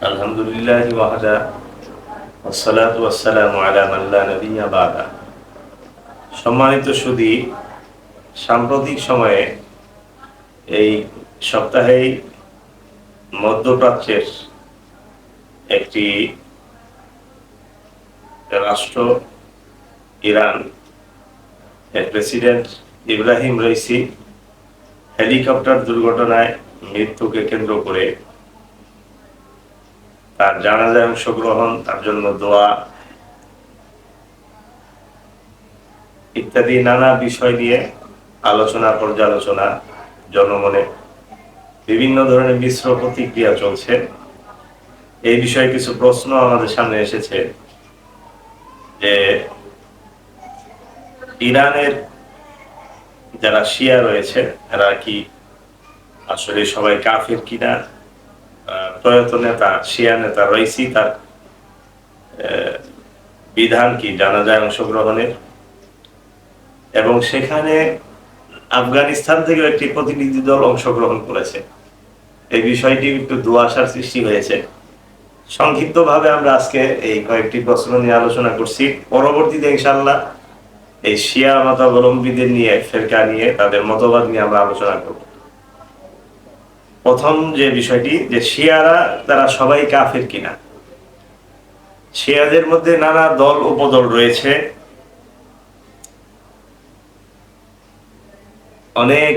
আলহামদুলিল্লাহি ওয়াহদা ওয়াসসালাতু ওয়াসসালামু আলা মান লা নাবিয়্যা বা'দা। সম্মানিত সুধী, সাম্প্রতিক সময়ে এই সপ্তাহেই মধ্যপ্রাচ্যের একটি রাষ্ট্র ইরান এর প্রেসিডেন্ট ইব্রাহিম রাইসি হেলিকপ্টার দুর্ঘটনায় মৃত্যুকে কেন্দ্র করে তার জানাজায় অংশগ্রহণ, তার জন্য দোয়া ইত্যাদি নানা বিষয় নিয়ে আলোচনা পর্যালোচনা, জনমনে বিভিন্ন ধরনের মিশ্র প্রতিক্রিয়া চলছে। এই বিষয়ে কিছু প্রশ্ন আমাদের সামনে এসেছে যে ইরানের যারা শিয়া রয়েছে এরা কি আসলে সবাই কাফের কিনা। প্রয়াত নেতা শিয়া নেতা রাইসি তার বিধান কি জানাজায় অংশগ্রহণের, এবং সেখানে আফগানিস্তান থেকে একটি প্রতিনিধি দল অংশগ্রহণ করেছে। এই বিষয়টি একটু দুয়াশার সৃষ্টি হয়েছে। সংক্ষিপ্ত ভাবে আমরা আজকে এই কয়েকটি প্রশ্ন নিয়ে আলোচনা করছি। পরবর্তীতে ইনশাআল্লাহ এই শিয়া মতাবলম্বীদের নিয়ে, ফেরকা নিয়ে, তাদের মতবাদ নিয়ে আমরা আলোচনা করব। প্রথম যে বিষয়টি, যে শিয়ারা তারা সবাই কাফের কিনা। শিয়াদের মধ্যে নানা দল উপদল রয়েছে, অনেক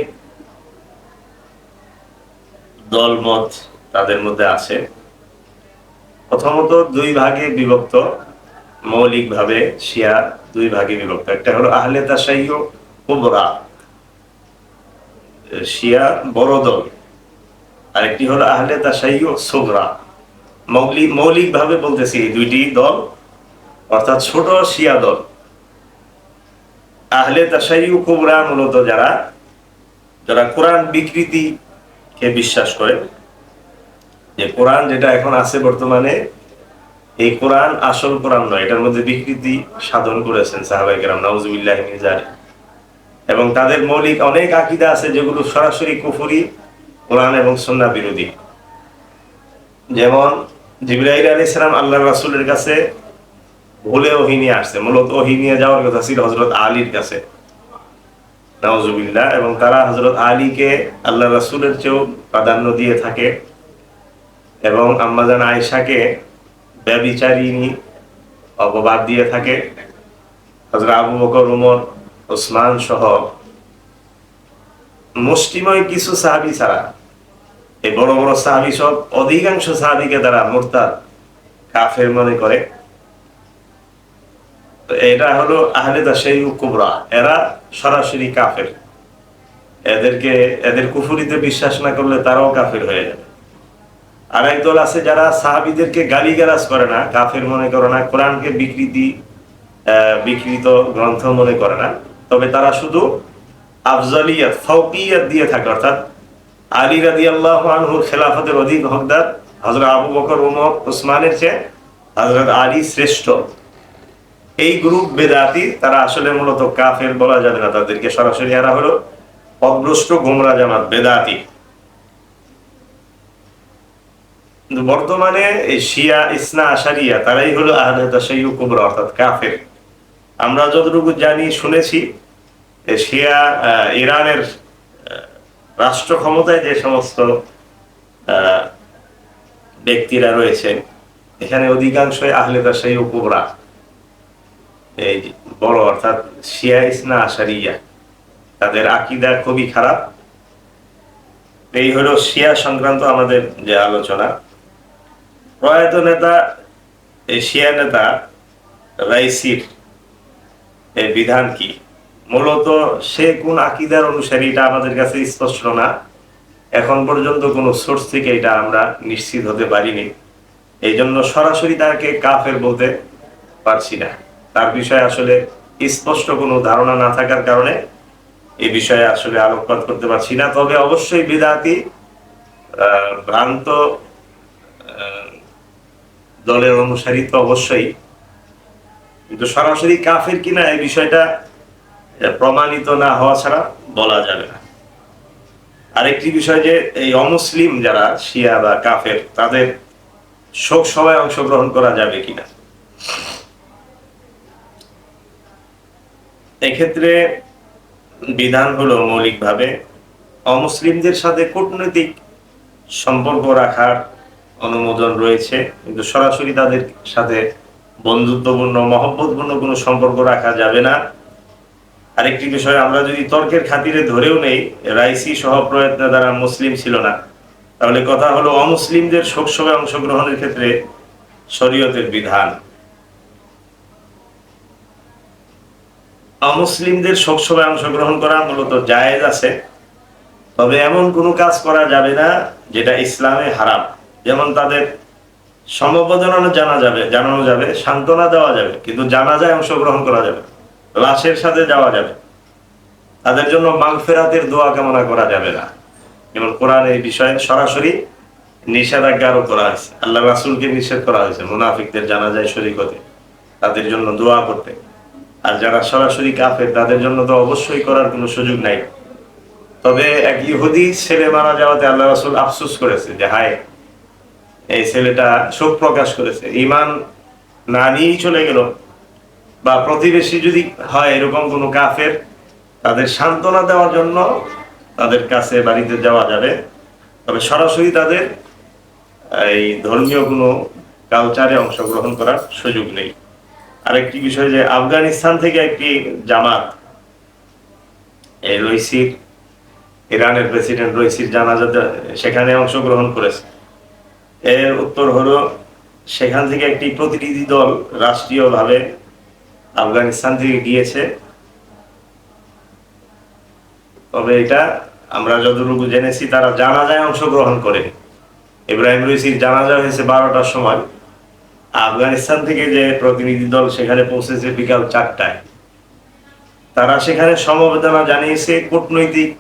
দলমত তাদের মধ্যে আছে। প্রথমত দুই ভাগে বিভক্ত, মৌলিকভাবে শিয়া দুই ভাগে বিভক্ত। একটা হলো আহলে তাশাইয়্যু কুবরা, শিয়া বড় দল, আরেকটি হলো আহলে তাশাইয়্যু সুগরা। মৌলিকভাবে বলতেছি এই দুইটি দল, অর্থাৎ ছোট শিয়া দল। আহলে তাশাইয়্যু কুবরা মূলত যারা যারা কোরআন বিকৃতিকে বিশ্বাস করে, যে কোরআন যেটা এখন আছে বর্তমানে, এই কোরআন আসল কোরআন নয়, এটার মধ্যে বিকৃতি সাধন করেছেন সাহাবায়ে কেরাম, নাউযুবিল্লাহি মিন যালিক। এবং তাদের মৌলিক অনেক আকীদা আছে যেগুলো সরাসরি কুফরি, কোরআন এবং সুন্নাহ বিরোধী। যেমন জিবরাইল আলাইহিস সালাম আল্লাহর রাসূলের কাছে ভুলে ওহী নিয়ে আসছে, মূলত ওহী নিয়ে যাওয়ার কথা ছিল হযরত আলীর কাছে, নাউযুবিল্লাহ। এবং তারা হযরত আলীকে আল্লাহর রাসূলের চেয়েও প্রাধান্য দিয়ে থাকে, এবং আম্মাজান আয়েশাকে ব্যভিচারিণী অপবাদ দিয়ে থাকে। হযরত আবু বকর, ওমর, ওসমান সহ মুষ্টিময় কিছু সাহাবী ছাড়া এই বড় বড় সাহাবী সব, অধিকাংশ সাহাবীকে তারা মুরতাদ, কাফের মনে করে। তো এটা হলো আহলে তাশাইয়্যু কুবরা, এরা সরাসরি কাফের। এদের কুফরিতে বিশ্বাস না করলে তারাও কাফের হয়ে যাবে। আর এক দল আছে যারা সাহাবীদেরকে গালিগালাজ করে না, কাফের মনে করে না, কোরআনকে বিকৃত গ্রন্থ মনে করে না, তবে তারা শুধু আফজালিয়াত, ফাওকিয়াত দিয়ে থাকে, অর্থাৎ আলী রাদিয়াল্লাহু আনহুর খেলাফতের অধিক হকদার, হযরত আবু বকর, ওমর, ওসমানের চেয়ে হযরত আলী শ্রেষ্ঠ। এই গ্রুপ বেদাতি, তারা আসলে মূলত কাফের বলা যাবে না তাদেরকে, সরাসরি এরা হলো অভ্রষ্ট গোমরা জামাত, বেদাতি। কিন্তু বর্তমানে এই শিয়া ইসনা আশারিয়া তারাই হলো আহলে তাশাইয়্যু কুবরা, অর্থাৎ কাফের। আমরা যতটুকু জানি, শুনেছি, শিয়া ইরানের রাষ্ট্র ক্ষমতায় যে সমস্ত ব্যক্তিরা রয়েছে, এখানে অধিকাংশই আহলে তাশাইয়্যু কুবরা, এই বড়, অর্থাৎ শিয়া ইসনা আশারিয়া। তাদের আকীদা খুবই খারাপ। এই হলো শিয়া সংক্রান্ত আমাদের যে আলোচনা। প্রয়াত নেতা, এই শিয়া নেতা রাইসির এই বিধান কি, মূলত সে কোন আকীদার অনুসারী এটা আমাদের কাছে স্পষ্ট না। এখন পর্যন্ত কোনো সোর্স থেকে এটা আমরা নিশ্চিত হতে পারিনি, এই জন্য সরাসরি তাকে কাফের বলতে পারছি না। তার বিষয়ে আসলে স্পষ্ট কোনো ধারণা না থাকার কারণে এই বিষয়ে আসলে আলোকপাত করতে পারছি না। তবে অবশ্যই বিদআতি, ভ্রান্ত দলের অনুসারী তো অবশ্যই, কিন্তু সরাসরি কাফের কিনা এই বিষয়টা প্রমাণিত না হওয়া ছাড়া বলা যাবে না। আরেকটি বিষয় যে এই অমুসলিম যারা শিয়া বা কাফের, তাদের শোক সভায় অংশগ্রহণ করা যাবে কিনা। এক্ষেত্রে বিধান হলো মৌলিকভাবে অমুসলিমদের সাথে কূটনৈতিক সম্পর্ক রাখার অনুমোদন রয়েছে, কিন্তু সরাসরি তাদের সাথে বন্ধুত্বপূর্ণ মহব্বতপূর্ণ কোনো সম্পর্ক রাখা যাবে না। আরেকটি বিষয়, আমরা যদি তর্কের খাতিরে ধরেও নেই রাইসি সহ প্রয়ত্নে দ্বারা মুসলিম ছিল না, তাহলে কথা হলো অমুসলিমদের শোক সভায় অংশগ্রহণের ক্ষেত্রে শরীয়তের বিধান, অমুসলিমদের শোক সভায় অংশগ্রহণ করা মূলত জায়েজ আছে, তবে এমন কোনো কাজ করা যাবে না যেটা ইসলামে হারাম। যেমন তাদের সমবেদনা জানানো যাবে, সান্ত্বনা দেওয়া যাবে, কিন্তু জানাজায় অংশগ্রহণ করা যাবে, লাশের সাথে যাওয়া যাবে, তাদের জন্য মাগফিরাতের দোয়া কামনা করা যাবে না। যেমন কোরআনে এই বিষয়ে সরাসরি নিষেধাজ্ঞা আরোপ করা হয়েছে, আল্লাহ রাসূলকে নিষেধ করা হয়েছে মুনাফিকদের জানাজায় শরীক হতে, তাদের জন্য দোয়া করতে। আর যারা সরাসরি কাফের তাদের জন্য তো অবশ্যই করার কোনো সুযোগ নাই। তবে এক ইহুদি ছেলে মারা যাওয়াতে আল্লাহ রাসূল আফসোস করেছে যে হায়, এই ছেলেটা শোক প্রকাশ করেছে, ঈমান না নিয়েই চলে গেল। বা প্রতিবেশী যদি হয় এরকম কোনো কাফের, তাদের সান্ত্বনা দেওয়ার জন্য তাদের কাছে বাড়িতে যাওয়া যাবে, তবে সরাসরি তাদের এই ধর্মীয় কোনো কালচারে অংশগ্রহণ করার সুযোগ নেই। আরেকটি বিষয় যে আফগানিস্তান থেকে একটি জামাত এই রইসির, ইরানের প্রেসিডেন্ট রইসির জানাজাতে সেখানে অংশগ্রহণ করেছে। এর উত্তর হলো সেখান থেকে একটি প্রতিনিধি দল রাষ্ট্রীয়ভাবে আফগানিস্তান থেকে গিয়েছে, তবে এটা আমরা যতটুকু জেনেছি তারা জানাজায় অংশগ্রহণ করে। ইব্রাহিম রইসির জানাজা হয়েছে 12টার সময়, আফগানিস্তান থেকে যে প্রতিনিধি দল সেখানে পৌঁছেছে বিকাল 4টায়। তারা সেখানে সমবেদনা জানিয়েছে কূটনৈতিক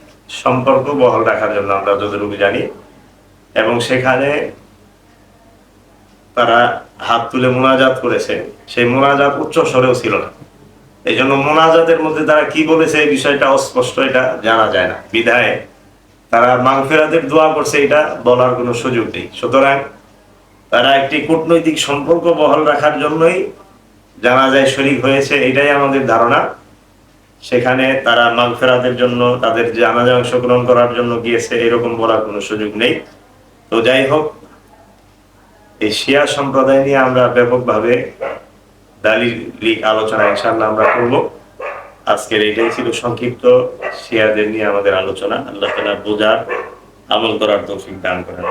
সম্পর্ক বহাল রাখার জন্য, আমরা যতটুকু জানি, এবং সেখানে তারা হাত তুলে মোনাজাত করেছে। সেই মোনাজাত উচ্চ স্বরেও ছিল না, এই জন্য মোনাজাতের মধ্যে তারা কি বলেছে এই বিষয়টা অস্পষ্ট, এটা জানা যায় না, বিধায় তারা মাগফিরাতের দোয়া করছে এটা বলার কোনো সুযোগ নেই। সুতরাং তারা একটি কূটনৈতিক সম্পর্ক বহাল রাখার জন্যই জানাজায় শরীক হয়েছে, এটাই আমাদের ধারণা। সেখানে তারা মাগফিরাতের জন্য তাদের জানাজায় অংশগ্রহণ করার জন্য গিয়েছে এরকম বলার কোনো সুযোগ নেই। তো যাই হোক, এই শিয়া সম্প্রদায় নিয়ে আমরা ব্যাপকভাবে দালিলিক আলোচনা ইনশাআল্লাহ আমরা করব। আজকের এটাই ছিল সংক্ষিপ্ত শিয়াদের নিয়ে আমাদের আলোচনা। আল্লাহ তাআলা বোঝার আমল করার তৌফিক দান করেন।